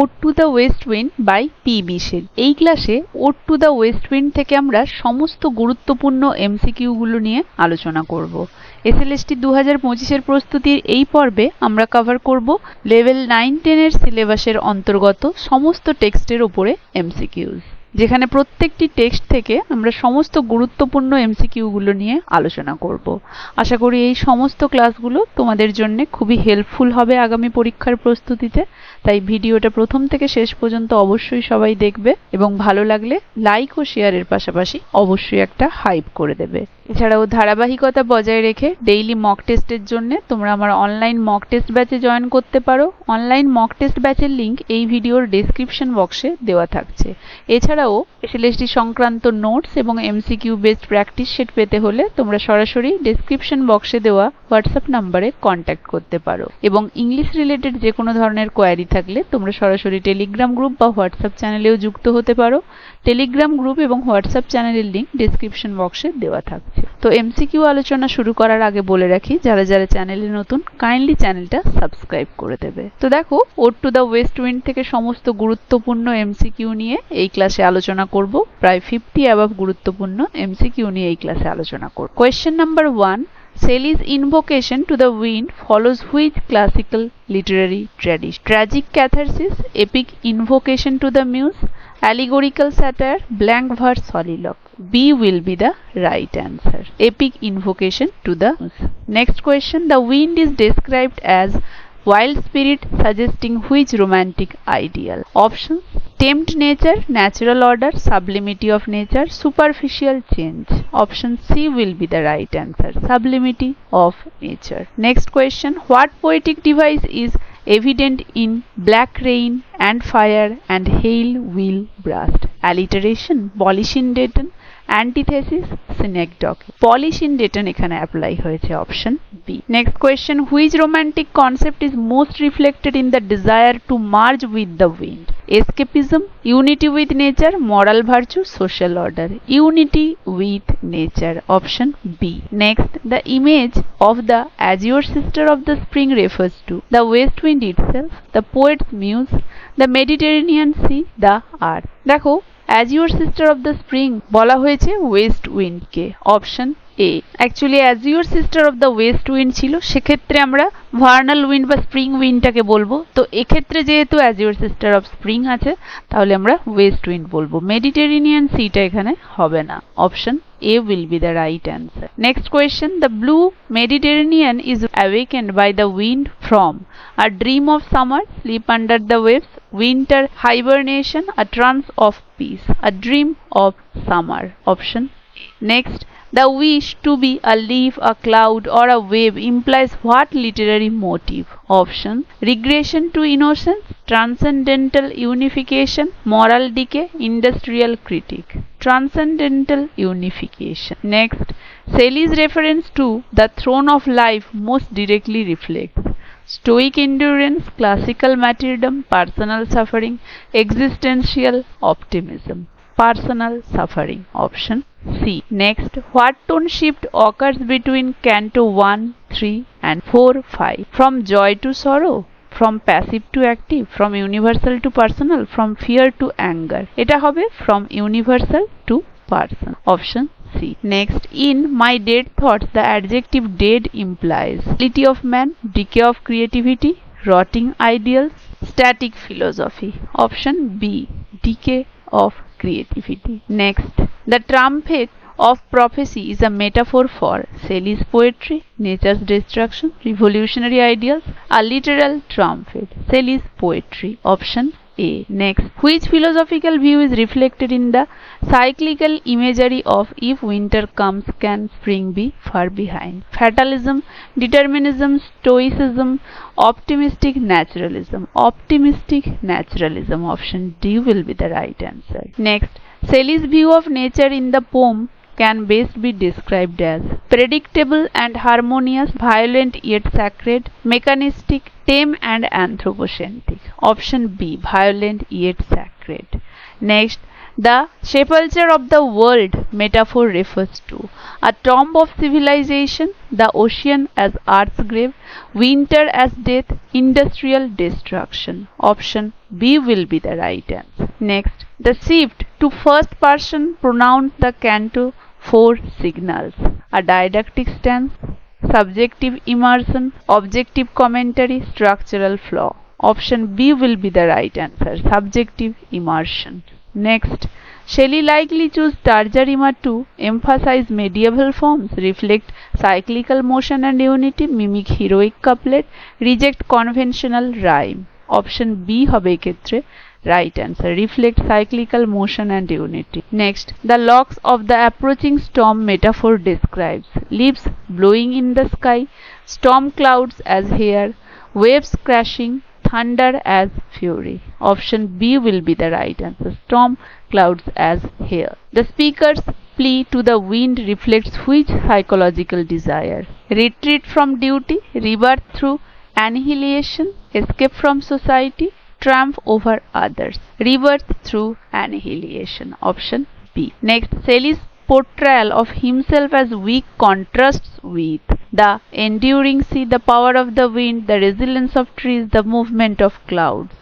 Ode to the west wind by P বিশের। এই ক্লাসে ode to the west wind থেকে আমরা সমস্ত গুরুত্বপূর্ণ এমসিকিউগুলো নিয়ে আলোচনা করব। এসএলএসটি 2025-এর প্রস্তুতির এই পর্বে আমরা কভার করব লেভেল 9-10-এর সিলেবাসের অন্তর্গত সমস্ত টেক্সটের উপরে এমসিকিউজ, যেখানে প্রত্যেকটি টেক্সট থেকে আমরা সমস্ত গুরুত্বপূর্ণ এমসিকিউগুলো নিয়ে আলোচনা করব। আশা করি এই সমস্ত ক্লাসগুলো তোমাদের জন্য খুবই হেল্পফুল হবে আগামী পরীক্ষার প্রস্তুতিতে। তাই ভিডিওটা প্রথম থেকে শেষ পর্যন্ত অবশ্যই সবাই দেখবে এবং ভালো লাগলে লাইক ও শেয়ারের পাশাপাশি অবশ্যই একটা হাইপ করে দেবে। এছাড়াও ধারাবাহিকতা বজায় রেখে ডেইলি মক টেস্টের জন্য তোমরা আমার অনলাইন মক টেস্ট ব্যাচে জয়েন করতে পারো। অনলাইন মক টেস্ট ব্যাচের লিঙ্ক এই ভিডিওর ডেসক্রিপশন বক্সে দেওয়া থাকছে। এছাড়াও এসএলএসটি সংক্রান্ত নোটস এবং এমসিকিউ বেসড প্র্যাকটিস সেট পেতে হলে তোমরা সরাসরি ডেসক্রিপশন বক্সে দেওয়া হোয়াটসঅ্যাপ নাম্বারে কন্ট্যাক্ট করতে পারো এবং ইংলিশ রিলেটেড যে কোনো ধরনের কোয়ারি থাকলে তোমরা সরাসরি টেলিগ্রাম গ্রুপ বা হোয়াটসঅ্যাপ চ্যানেলেও যুক্ত হতে পারো। টেলিগ্রাম গ্রুপ এবং হোয়াটসঅ্যাপ চ্যানেলের লিঙ্ক ডেসক্রিপশন বক্সে দেওয়া থাকছে। তো এমসিকিউ আলোচনা শুরু করার আগে বলে রাখি, যারা যারা চ্যানেলে নতুন কাইন্ডলি চ্যানেলটা সাবস্ক্রাইব করে দেবে। তো দেখো, ode to the west wind থেকে সমস্ত গুরুত্বপূর্ণ এমসিকিউ নিয়ে এই ক্লাসে আলোচনা করব। প্রায় 50 অ্যাবাভ গুরুত্বপূর্ণ এমসিকিউ নিয়ে এই ক্লাসে আলোচনা করব। Question number 1, Shelley's invocation to the wind follows which classical literary tradition? Tragic catharsis, epic invocation to the muse, allegorical satire, blank verse soliloquy. B will be the right answer. Epic invocation to the muse. Next question, the wind is described as wild spirit suggesting which romantic ideal? Options: tempt nature, natural order, sublimity of nature, superficial change. Option C will be the right answer. Sublimity of nature. Next question, what poetic device is evident in black rain and fire and hail will burst? Alliteration, polish in Dayton, antithesis, synecdoche. Polish in Dayton এখানে apply হয়েছে, option B. Next question, which romantic concept is most reflected in the desire to merge with the wind? Escapism, unity with nature, moral virtue, social order. Unity with nature, option B. Next, the image of the azure sister of the spring refers to the west wind itself, the poet's muse, the Mediterranean sea, the earth. দেখো, azure sister of the spring বলা হয়েছে west উইন্ডকে, option A. Actually azure sister of the west wind ছিল, সেক্ষেত্রে আমরা vernal wind বা spring উইন্ডটাকে বলবো। তো এক্ষেত্রে যেহেতু অ্যাজিওর সিস্টার অফ স্প্রিং আছে, তাহলে আমরা ওয়েস্ট উইন্ড বলবো। মেডিটেরেনিয়ান সিটা এখানে হবে না, option A will be the right answer. Next question, the blue Mediterranean is awakened by the wind from a dream of summer, sleep under the waves, winter hibernation, a trance of peace, a dream of summer, option A. Next, the wish to be a leaf, a cloud or a wave implies what literary motive? Option: regression to innocence, transcendental unification, moral decay, industrial critique. Transcendental unification. Next, Shelley's reference to the throne of life most directly reflects stoic endurance, classical martyrdom, personal suffering, existential optimism. Personal suffering, option C. Next, what tone shift occurs between Canto 1, 3 and 4, 5? From joy to sorrow, from passive to active, from universal to personal, from fear to anger. এটা হবে from universal to person, option C. Next, in my dead thoughts, the adjective dead implies quality of man, decay of creativity, rotting ideals, static philosophy, option B. Decay of creativity. Next, the trumpet of prophecy is a metaphor for Shelley's poetry, nature's destruction, revolutionary ideals, a literal trumpet. Shelley's poetry, option A. Next, which philosophical view is reflected in the cyclical imagery of if winter comes can spring be far behind? Fatalism, determinism, stoicism, optimistic naturalism. Optimistic naturalism, option D will be the right answer. Next, Shelley's view of nature in the poem can best be described as predictable and harmonious, violent yet sacred, mechanistic, tame and anthropocentric. Option B, violent yet sacred. Next, The sepulchre of the world metaphor refers to a tomb of civilization, the ocean as earth's grave, winter as death, industrial destruction. Option B will be the right answer. Next, the shift to first person pronouns the Canto 4 signals a didactic stance, subjective immersion, objective commentary, structural flaw. Option B will be the right answer, subjective immersion. Next, Shelley likely chose Tarja Rima to emphasize medieval forms, reflect cyclical motion and unity, mimic heroic couplet, reject conventional rhyme. Option B hobe ekhetre right answer, reflect cyclical motion and unity. Next, the locks of the approaching storm metaphor describes leaves blowing in the sky, storm clouds as hair, waves crashing, thunder as fury. Option B will be the right answer, storm clouds as hair. The speaker's plea to the wind reflects which psychological desire? Retreat from duty, rebirth through annihilation, escape from society, triumph over others. Rebirth through annihilation. Option B. Next, Shelley's portrayal of himself as weak contrasts with the enduring sea, the power of the wind, the resilience of trees, the movement of clouds.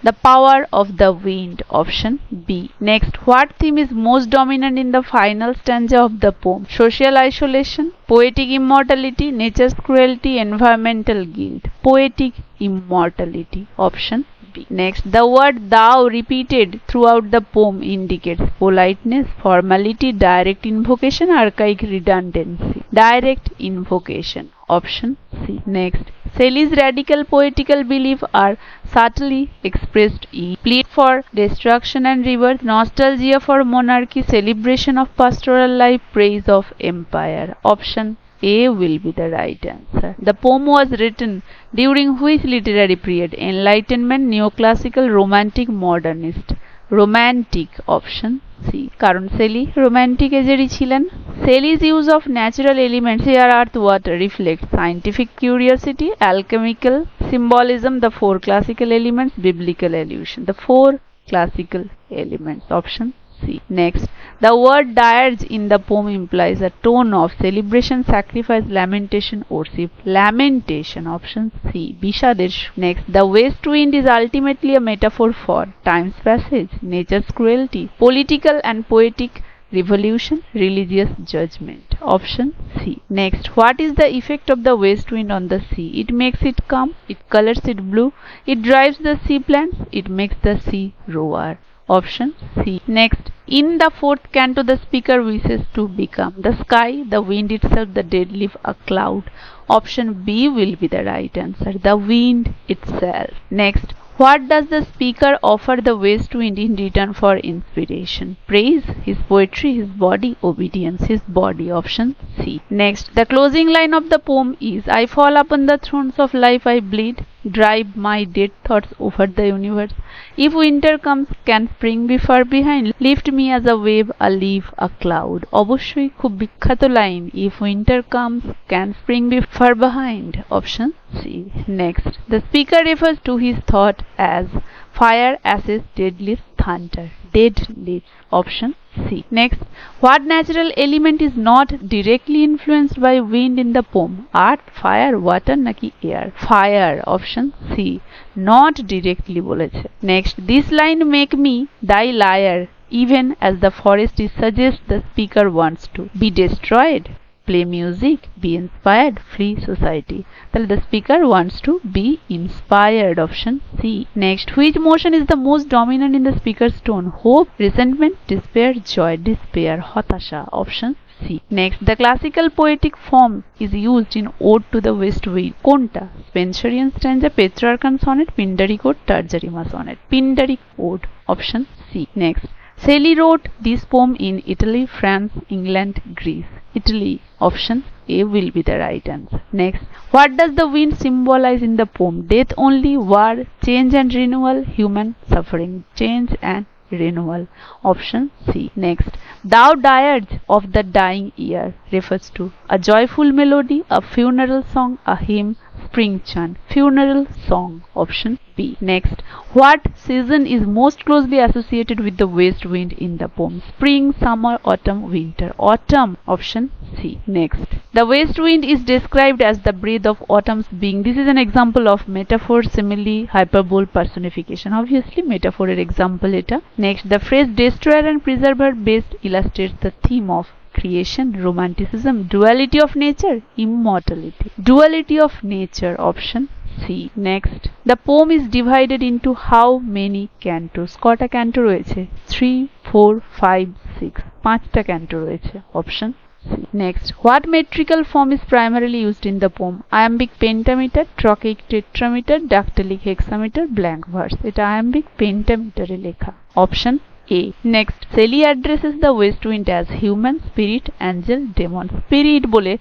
The power of the wind. Option B. Next, what theme is most dominant in the final stanza of the poem? Social isolation, poetic immortality, nature's cruelty, environmental guilt. Poetic immortality. Option B. Next, the word thou repeated throughout the poem indicates politeness, formality, direct invocation, archaic redundancy. Direct invocation. Option C. Next, Shelley's radical poetical beliefs are subtly expressed in plea for destruction and rebirth, nostalgia for monarchy, celebration of pastoral life, praise of empire. Option A will be the right answer. The poem was written during which literary period? Enlightenment, neoclassical, romantic, modernist. Romantic. Option C. কারণ Shelley romantic এজেরই ছিলেন। Shelley's use of natural elements, air, earth, water, reflects scientific curiosity, alchemical symbolism, the four classical elements, biblical allusion. The four classical elements. Option C. Next, the word dirge in the poem implies a tone of celebration, sacrifice, lamentation, worship. Lamentation. Option C. Bishader. Next, the west wind is ultimately a metaphor for time's passage, nature's cruelty, political and poetic revolution, religious judgment. Option C. Next, what is the effect of the west wind on the sea? It makes it calm, it colors it blue, it drives the sea plants, it makes the sea roar. Option C. Next, in the fourth canto, the speaker wishes to become the sky, the wind itself, the dead leaf, a cloud. Option B will be the right answer, the wind itself. Next, what does the speaker offer the west wind in return for inspiration? Praise, his poetry, his body, obedience, his body. Option C. Next, the closing line of the poem is, I fall upon the thrones of life, I bleed, drive my dead thoughts over the universe. If winter comes, can spring be far behind? Lift me as a wave, a leaf, a cloud. অবশ্যই খুব বিখ্যাত line, if winter comes, can spring be far behind? Option C. Next, the speaker refers to his thought as fire, ashes, dead leaves, thunder. Dead leaves. Option C. Next, what natural element is not directly influenced by wind in the poem? Earth, fire, water naki air? Fire. Option C. Not directly বলেছে। Next, this line make me thy liar, even as the forest is suggest the speaker wants to be destroyed, play music, be inspired, free society. তাহলে the speaker wants to be inspired. Option C. Next, which emotion is the most dominant in the speaker's tone? Hope, resentment, despair, joy. Despair, হতাশা. Option C. Next, the classical poetic form is used in ode to the west wind. কোনটা? Spenserian stanza, Petrarchan sonnet, Pindaric ode, Tarja Rima sonnet. Pindaric ode. Option C. Next, Shelley wrote this poem in Italy, France, England, Greece. Italy. Option A will be the right answer. Next, what does the wind symbolize in the poem? Death only, war, change and renewal, human suffering. Change and renewal. Option C. Next, thou dirge of the dying year refers to a joyful melody, a funeral song, a hymn, spring chant, funeral song, option B. Next, what season is most closely associated with the west wind in the poem? Spring, summer, autumn, winter. Autumn, option C. Next, the west wind is described as the breath of autumn's being. This is an example of metaphor, simile, hyperbole, personification. Obviously metaphor example eta. Next, the phrase destroyer and preserver best illustrates the theme of creation, romanticism, duality of nature, immortality. Duality of nature, option C. Next, the poem is divided into how many cantos? কটা canto রয়েছে? 3, 4, 5, 6. 5টা canto রয়েছে, option C. Next, what metrical form is primarily used in the poem? Iambic pentameter, trochaic tetrameter, dactylic hexameter, blank verse. এটা iambic pentameter এ লেখা, option A. Next, Shelley addresses the west wind as human, spirit, angel, demon. Spirit বলে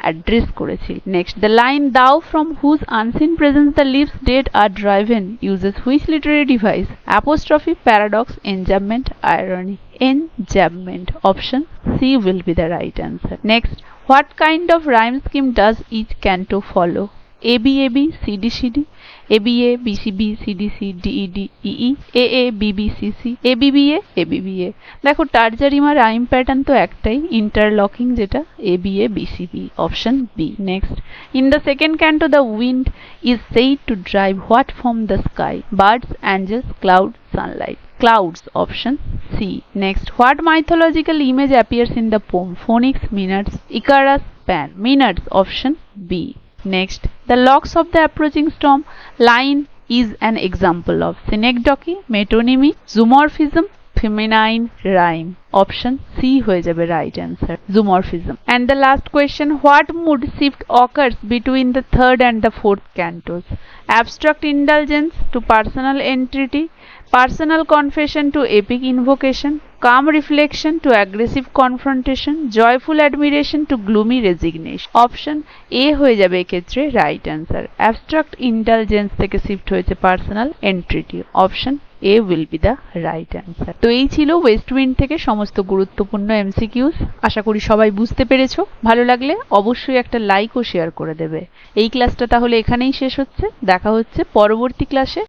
address করেছিল. Next, the line thou from whose unseen presence the leaves dead are driven uses which literary device? Apostrophe, paradox, enjambment, irony. Enjambment, option C will be the right answer. Next, what kind of rhyme scheme does each canto follow? ABAB, CDCD, ABA, BCB, CDC, DED, EE, AA, BBCC, ABBA, ABBA. দেখো টার্জারিমা rhyme pattern তো একটাই, interlocking যেটা ABA, BCB, option B. Next, in the second canto the wind is said to drive what from the sky? Birds, angels, cloud, sunlight. Clouds, option C. Next, what mythological image appears in the poem? Phoenix, Minos, Icarus, Pan. Minos, option B. Next, the locks of the approaching storm line is an example of synecdoche, metonymy, zoomorphism, feminine rhyme. Option C হয়ে যাবে right answer, zoomorphism. And the last question, what mood shift occurs between the third and the fourth cantos? Abstract indulgence to personal entreaty, personal confession to epic invocation, calm reflection to aggressive confrontation, joyful admiration to gloomy resignation. Option A হয়ে যাবে এক্ষেত্রে right answer. Abstract indulgence থেকে shift হয়েছে personal entreaty. Option A will be the right answer. তো এই ছিল West wind থেকে সমস্ত গুরুত্বপূর্ণ এমসিকিউস। আশা করি সবাই বুঝতে পেরেছো। ভালো লাগলে অবশ্যই একটা লাইক ও শেয়ার করে দেবে। এই ক্লাসটা তাহলে এখানেই শেষ হচ্ছে। দেখা হচ্ছে পরবর্তী ক্লাসে।